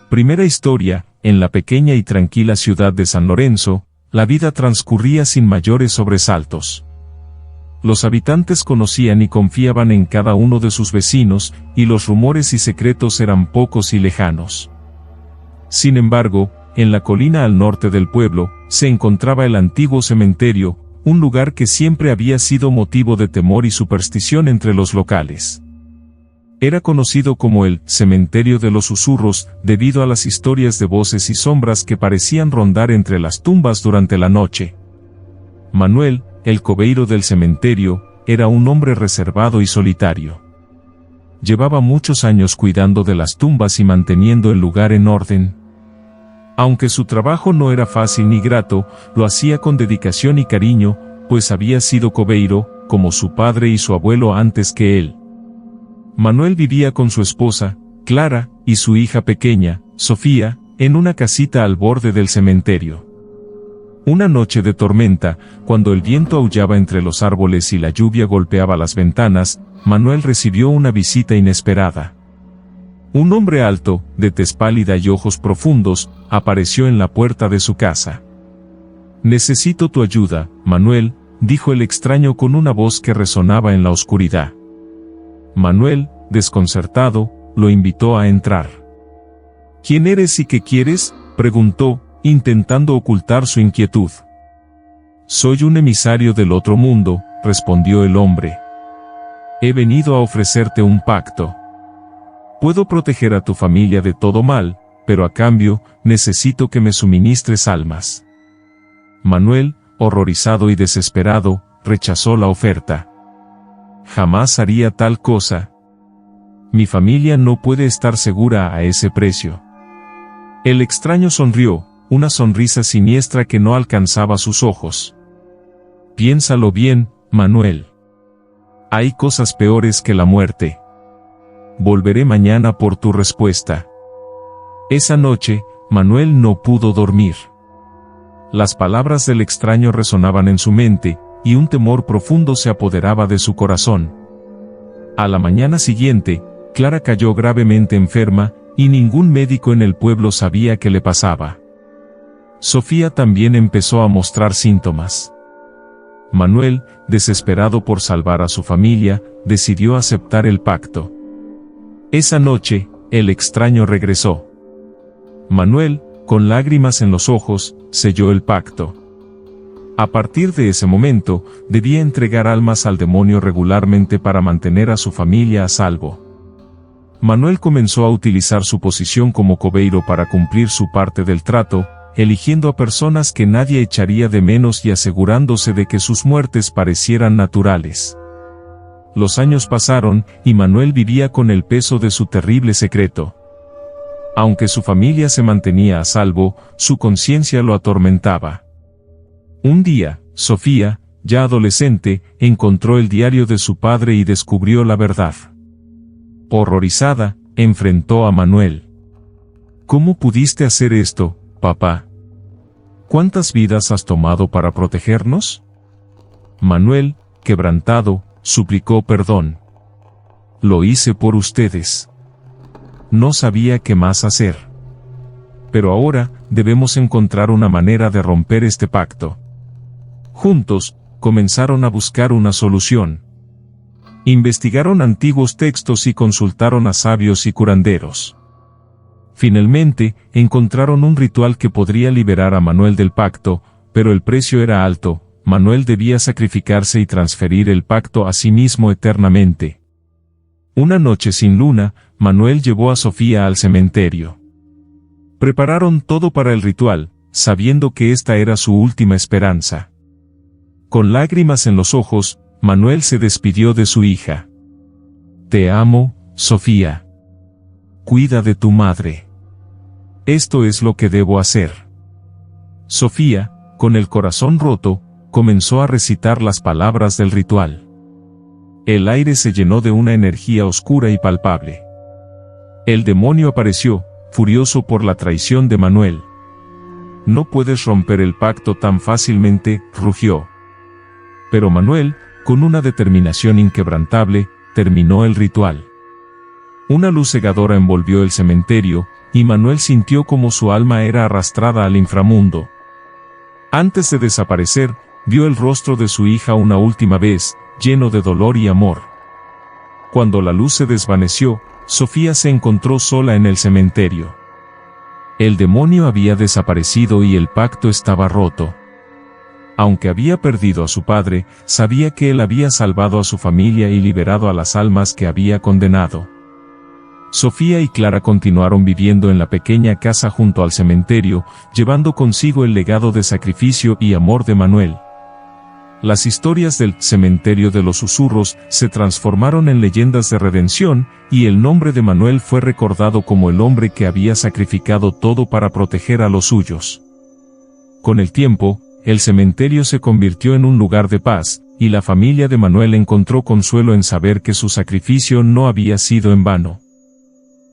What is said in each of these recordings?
Primera historia. En la pequeña y tranquila ciudad de San Lorenzo, la vida transcurría sin mayores sobresaltos. Los habitantes conocían y confiaban en cada uno de sus vecinos, y los rumores y secretos eran pocos y lejanos. Sin embargo, en la colina al norte del pueblo, se encontraba el antiguo cementerio, un lugar que siempre había sido motivo de temor y superstición entre los locales. Era conocido como el cementerio de los susurros, debido a las historias de voces y sombras que parecían rondar entre las tumbas durante la noche. Manuel, el cobeiro del cementerio, era un hombre reservado y solitario. Llevaba muchos años cuidando de las tumbas y manteniendo el lugar en orden. Aunque su trabajo no era fácil ni grato, lo hacía con dedicación y cariño, pues había sido cobeiro, como su padre y su abuelo antes que él. Manuel vivía con su esposa, Clara, y su hija pequeña, Sofía, en una casita al borde del cementerio. Una noche de tormenta, cuando el viento aullaba entre los árboles y la lluvia golpeaba las ventanas, Manuel recibió una visita inesperada. Un hombre alto, de tez pálida y ojos profundos, apareció en la puerta de su casa. «Necesito tu ayuda, Manuel», dijo el extraño con una voz que resonaba en la oscuridad. Manuel, desconcertado, lo invitó a entrar. «¿Quién eres y qué quieres?», preguntó, intentando ocultar su inquietud. «Soy un emisario del otro mundo», respondió el hombre. «He venido a ofrecerte un pacto. Puedo proteger a tu familia de todo mal, pero a cambio, necesito que me suministres almas». Manuel, horrorizado y desesperado, rechazó la oferta. «Jamás haría tal cosa. Mi familia no puede estar segura a ese precio». El extraño sonrió, una sonrisa siniestra que no alcanzaba sus ojos. «Piénsalo bien, Manuel. Hay cosas peores que la muerte. Volveré mañana por tu respuesta». Esa noche, Manuel no pudo dormir. Las palabras del extraño resonaban en su mente, y un temor profundo se apoderaba de su corazón. A la mañana siguiente, Clara cayó gravemente enferma, y ningún médico en el pueblo sabía qué le pasaba. Sofía también empezó a mostrar síntomas. Manuel, desesperado por salvar a su familia, decidió aceptar el pacto. Esa noche, el extraño regresó. Manuel, con lágrimas en los ojos, selló el pacto. A partir de ese momento, debía entregar almas al demonio regularmente para mantener a su familia a salvo. Manuel comenzó a utilizar su posición como cobeiro para cumplir su parte del trato, eligiendo a personas que nadie echaría de menos y asegurándose de que sus muertes parecieran naturales. Los años pasaron, y Manuel vivía con el peso de su terrible secreto. Aunque su familia se mantenía a salvo, su conciencia lo atormentaba. Un día, Sofía, ya adolescente, encontró el diario de su padre y descubrió la verdad. Horrorizada, enfrentó a Manuel. «¿Cómo pudiste hacer esto, papá? ¿Cuántas vidas has tomado para protegernos?». Manuel, quebrantado, suplicó perdón. «Lo hice por ustedes. No sabía qué más hacer. Pero ahora, debemos encontrar una manera de romper este pacto». Juntos, comenzaron a buscar una solución. Investigaron antiguos textos y consultaron a sabios y curanderos. Finalmente, encontraron un ritual que podría liberar a Manuel del pacto, pero el precio era alto. Manuel debía sacrificarse y transferir el pacto a sí mismo eternamente. Una noche sin luna, Manuel llevó a Sofía al cementerio. Prepararon todo para el ritual, sabiendo que esta era su última esperanza. Con lágrimas en los ojos, Manuel se despidió de su hija. «Te amo, Sofía. Cuida de tu madre. Esto es lo que debo hacer». Sofía, con el corazón roto, comenzó a recitar las palabras del ritual. El aire se llenó de una energía oscura y palpable. El demonio apareció, furioso por la traición de Manuel. «No puedes romper el pacto tan fácilmente», rugió. Pero Manuel, con una determinación inquebrantable, terminó el ritual. Una luz cegadora envolvió el cementerio, y Manuel sintió como su alma era arrastrada al inframundo. Antes de desaparecer, vio el rostro de su hija una última vez, lleno de dolor y amor. Cuando la luz se desvaneció, Sofía se encontró sola en el cementerio. El demonio había desaparecido y el pacto estaba roto. Aunque había perdido a su padre, sabía que él había salvado a su familia y liberado a las almas que había condenado. Sofía y Clara continuaron viviendo en la pequeña casa junto al cementerio, llevando consigo el legado de sacrificio y amor de Manuel. Las historias del cementerio de los susurros se transformaron en leyendas de redención, y el nombre de Manuel fue recordado como el hombre que había sacrificado todo para proteger a los suyos. Con el tiempo, el cementerio se convirtió en un lugar de paz, y la familia de Manuel encontró consuelo en saber que su sacrificio no había sido en vano.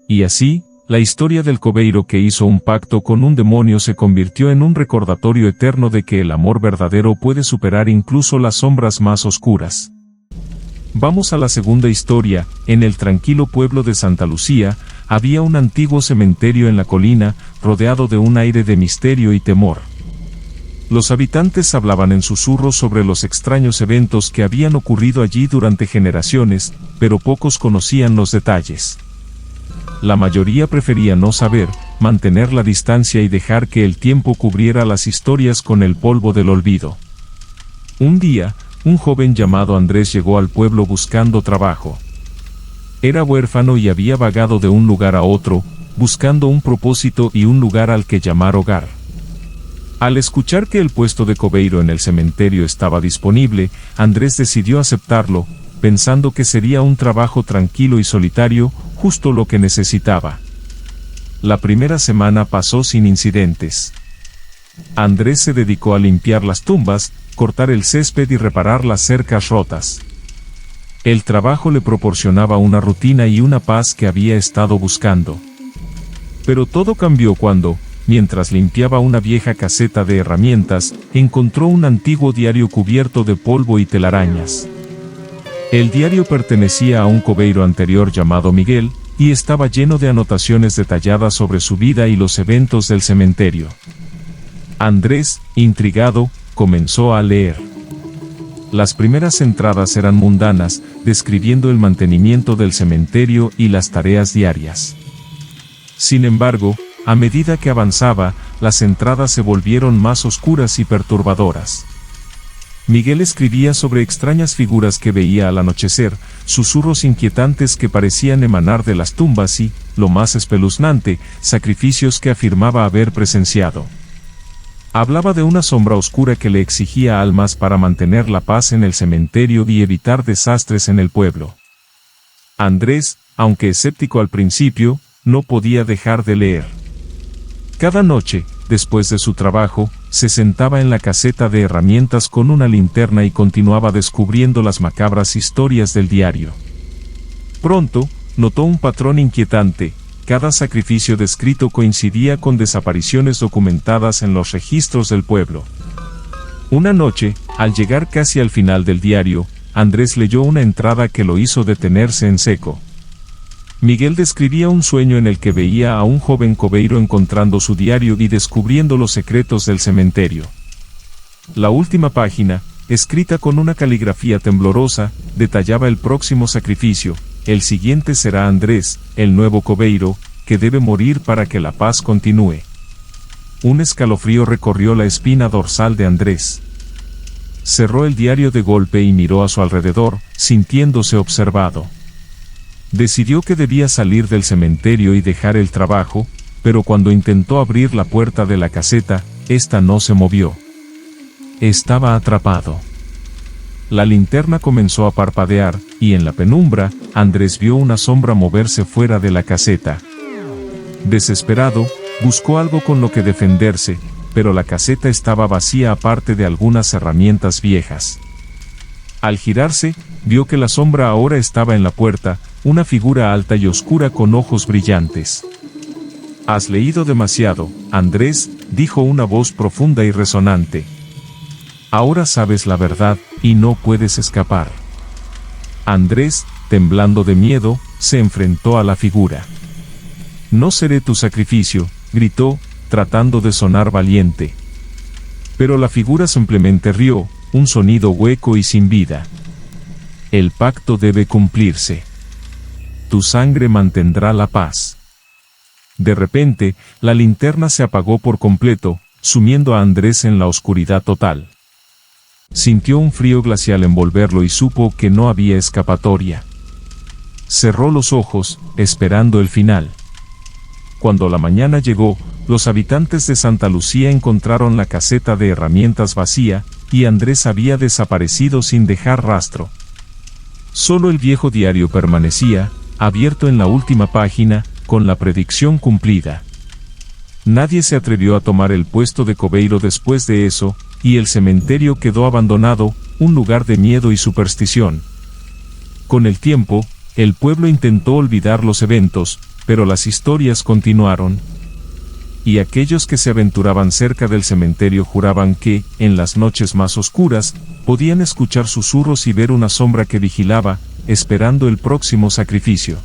Y así, la historia del cobeiro que hizo un pacto con un demonio se convirtió en un recordatorio eterno de que el amor verdadero puede superar incluso las sombras más oscuras. Vamos a la segunda historia. En el tranquilo pueblo de Santa Lucía, había un antiguo cementerio en la colina, rodeado de un aire de misterio y temor. Los habitantes hablaban en susurros sobre los extraños eventos que habían ocurrido allí durante generaciones, pero pocos conocían los detalles. La mayoría prefería no saber, mantener la distancia y dejar que el tiempo cubriera las historias con el polvo del olvido. Un día, un joven llamado Andrés llegó al pueblo buscando trabajo. Era huérfano y había vagado de un lugar a otro, buscando un propósito y un lugar al que llamar hogar. Al escuchar que el puesto de cobeiro en el cementerio estaba disponible, Andrés decidió aceptarlo, pensando que sería un trabajo tranquilo y solitario, justo lo que necesitaba. La primera semana pasó sin incidentes. Andrés se dedicó a limpiar las tumbas, cortar el césped y reparar las cercas rotas. El trabajo le proporcionaba una rutina y una paz que había estado buscando. Pero todo cambió cuando, mientras limpiaba una vieja caseta de herramientas, encontró un antiguo diario cubierto de polvo y telarañas. El diario pertenecía a un cobeiro anterior llamado Miguel, y estaba lleno de anotaciones detalladas sobre su vida y los eventos del cementerio. Andrés, intrigado, comenzó a leer. Las primeras entradas eran mundanas, describiendo el mantenimiento del cementerio y las tareas diarias. Sin embargo, a medida que avanzaba, las entradas se volvieron más oscuras y perturbadoras. Miguel escribía sobre extrañas figuras que veía al anochecer, susurros inquietantes que parecían emanar de las tumbas y, lo más espeluznante, sacrificios que afirmaba haber presenciado. Hablaba de una sombra oscura que le exigía almas para mantener la paz en el cementerio y evitar desastres en el pueblo. Andrés, aunque escéptico al principio, no podía dejar de leer. Cada noche, después de su trabajo, se sentaba en la caseta de herramientas con una linterna y continuaba descubriendo las macabras historias del diario. Pronto, notó un patrón inquietante. Cada sacrificio descrito coincidía con desapariciones documentadas en los registros del pueblo. Una noche, al llegar casi al final del diario, Andrés leyó una entrada que lo hizo detenerse en seco. Miguel describía un sueño en el que veía a un joven cobeiro encontrando su diario y descubriendo los secretos del cementerio. La última página, escrita con una caligrafía temblorosa, detallaba el próximo sacrificio. El siguiente será Andrés, el nuevo cobeiro, que debe morir para que la paz continúe. Un escalofrío recorrió la espina dorsal de Andrés. Cerró el diario de golpe y miró a su alrededor, sintiéndose observado. Decidió que debía salir del cementerio y dejar el trabajo, pero cuando intentó abrir la puerta de la caseta, ésta no se movió. Estaba atrapado. La linterna comenzó a parpadear, y en la penumbra, Andrés vio una sombra moverse fuera de la caseta. Desesperado, buscó algo con lo que defenderse, pero la caseta estaba vacía aparte de algunas herramientas viejas. Al girarse, vio que la sombra ahora estaba en la puerta, una figura alta y oscura con ojos brillantes. «Has leído demasiado, Andrés», dijo una voz profunda y resonante. «Ahora sabes la verdad, y no puedes escapar». Andrés, temblando de miedo, se enfrentó a la figura. No seré tu sacrificio, gritó, tratando de sonar valiente. Pero la figura simplemente rió, un sonido hueco y sin vida. El pacto debe cumplirse. Tu sangre mantendrá la paz. De repente, la linterna se apagó por completo, sumiendo a Andrés en la oscuridad total. Sintió un frío glacial envolverlo y supo que no había escapatoria. Cerró los ojos, esperando el final. Cuando la mañana llegó, los habitantes de Santa Lucía encontraron la caseta de herramientas vacía, y Andrés había desaparecido sin dejar rastro. Solo el viejo diario permanecía, abierto en la última página, con la predicción cumplida. Nadie se atrevió a tomar el puesto de cobeiro después de eso, y el cementerio quedó abandonado, un lugar de miedo y superstición. Con el tiempo, el pueblo intentó olvidar los eventos, pero las historias continuaron. Y aquellos que se aventuraban cerca del cementerio juraban que, en las noches más oscuras, podían escuchar susurros y ver una sombra que vigilaba, esperando el próximo sacrificio.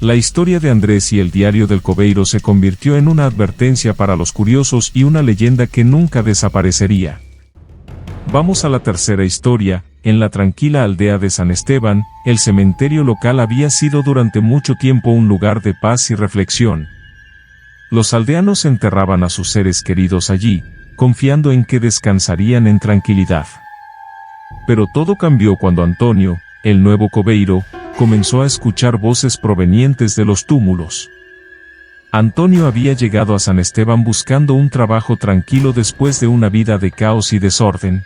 La historia de Andrés y el diario del cobeiro se convirtió en una advertencia para los curiosos y una leyenda que nunca desaparecería. Vamos a la tercera historia. En la tranquila aldea de San Esteban, el cementerio local había sido durante mucho tiempo un lugar de paz y reflexión. Los aldeanos enterraban a sus seres queridos allí, confiando en que descansarían en tranquilidad. Pero todo cambió cuando Antonio, el nuevo cobeiro, comenzó a escuchar voces provenientes de los túmulos. Antonio había llegado a San Esteban buscando un trabajo tranquilo después de una vida de caos y desorden.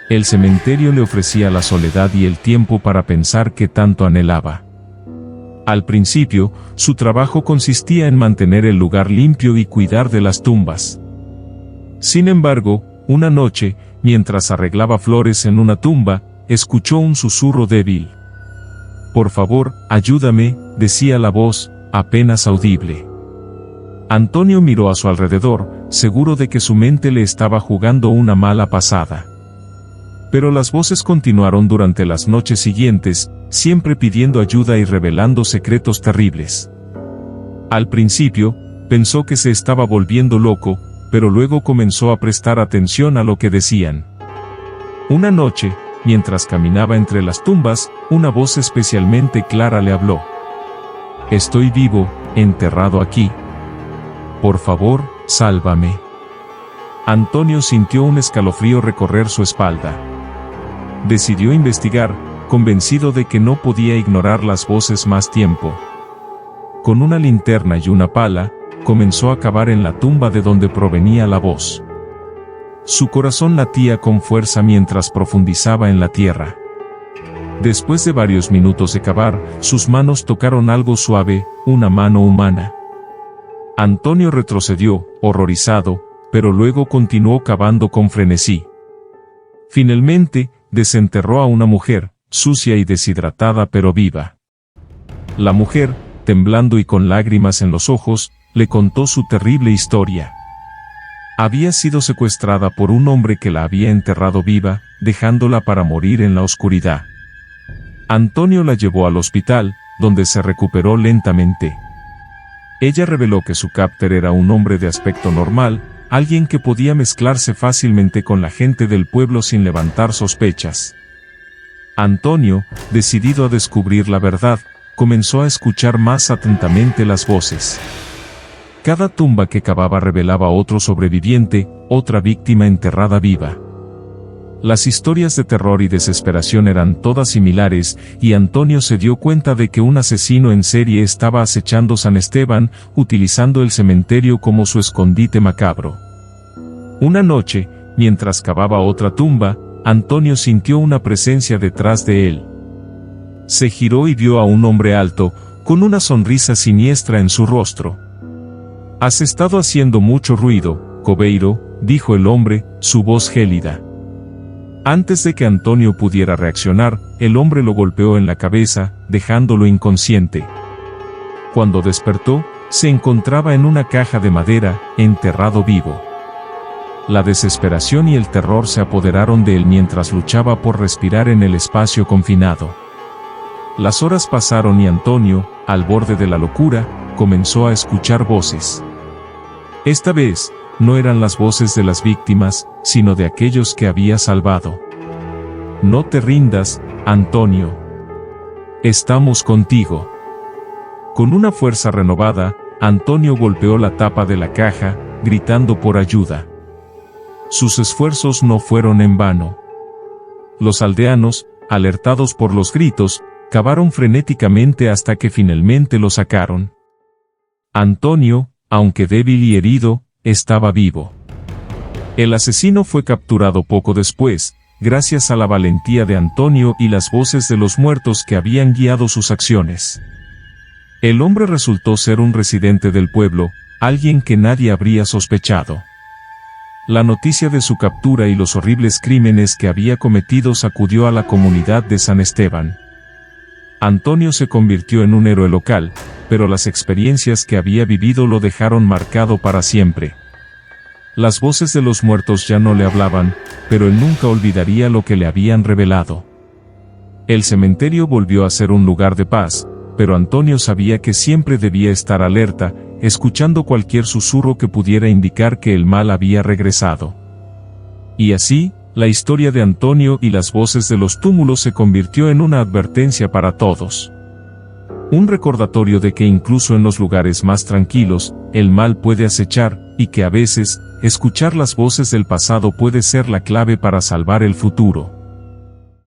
El cementerio le ofrecía la soledad y el tiempo para pensar que tanto anhelaba. Al principio, su trabajo consistía en mantener el lugar limpio y cuidar de las tumbas. Sin embargo, una noche, mientras arreglaba flores en una tumba, escuchó un susurro débil. «Por favor, ayúdame», decía la voz, apenas audible. Antonio miró a su alrededor, seguro de que su mente le estaba jugando una mala pasada. Pero las voces continuaron durante las noches siguientes, siempre pidiendo ayuda y revelando secretos terribles. Al principio, pensó que se estaba volviendo loco, pero luego comenzó a prestar atención a lo que decían. Una noche, mientras caminaba entre las tumbas, una voz especialmente clara le habló. «Estoy vivo, enterrado aquí. Por favor, sálvame». Antonio sintió un escalofrío recorrer su espalda. Decidió investigar, convencido de que no podía ignorar las voces más tiempo. Con una linterna y una pala, comenzó a cavar en la tumba de donde provenía la voz. Su corazón latía con fuerza mientras profundizaba en la tierra. Después de varios minutos de cavar, sus manos tocaron algo suave, una mano humana. Antonio retrocedió, horrorizado, pero luego continuó cavando con frenesí. Finalmente, desenterró a una mujer, sucia y deshidratada pero viva. La mujer, temblando y con lágrimas en los ojos, le contó su terrible historia. Había sido secuestrada por un hombre que la había enterrado viva, dejándola para morir en la oscuridad. Antonio la llevó al hospital, donde se recuperó lentamente. Ella reveló que su captor era un hombre de aspecto normal, alguien que podía mezclarse fácilmente con la gente del pueblo sin levantar sospechas. Antonio, decidido a descubrir la verdad, comenzó a escuchar más atentamente las voces. Cada tumba que cavaba revelaba otro sobreviviente, otra víctima enterrada viva. Las historias de terror y desesperación eran todas similares, y Antonio se dio cuenta de que un asesino en serie estaba acechando San Esteban, utilizando el cementerio como su escondite macabro. Una noche, mientras cavaba otra tumba, Antonio sintió una presencia detrás de él. Se giró y vio a un hombre alto, con una sonrisa siniestra en su rostro. «Has estado haciendo mucho ruido, cobeiro», dijo el hombre, su voz gélida. Antes de que Antonio pudiera reaccionar, el hombre lo golpeó en la cabeza, dejándolo inconsciente. Cuando despertó, se encontraba en una caja de madera, enterrado vivo. La desesperación y el terror se apoderaron de él mientras luchaba por respirar en el espacio confinado. Las horas pasaron y Antonio, al borde de la locura, comenzó a escuchar voces. Esta vez, no eran las voces de las víctimas, sino de aquellos que había salvado. No te rindas, Antonio. Estamos contigo. Con una fuerza renovada, Antonio golpeó la tapa de la caja, gritando por ayuda. Sus esfuerzos no fueron en vano. Los aldeanos, alertados por los gritos, cavaron frenéticamente hasta que finalmente lo sacaron. Antonio, aunque débil y herido, estaba vivo. El asesino fue capturado poco después, gracias a la valentía de Antonio y las voces de los muertos que habían guiado sus acciones. El hombre resultó ser un residente del pueblo, alguien que nadie habría sospechado. La noticia de su captura y los horribles crímenes que había cometido sacudió a la comunidad de San Esteban. Antonio se convirtió en un héroe local, pero las experiencias que había vivido lo dejaron marcado para siempre. Las voces de los muertos ya no le hablaban, pero él nunca olvidaría lo que le habían revelado. El cementerio volvió a ser un lugar de paz, pero Antonio sabía que siempre debía estar alerta, escuchando cualquier susurro que pudiera indicar que el mal había regresado. Y así, la historia de Antonio y las voces de los túmulos se convirtió en una advertencia para todos. Un recordatorio de que incluso en los lugares más tranquilos, el mal puede acechar, y que a veces, escuchar las voces del pasado puede ser la clave para salvar el futuro.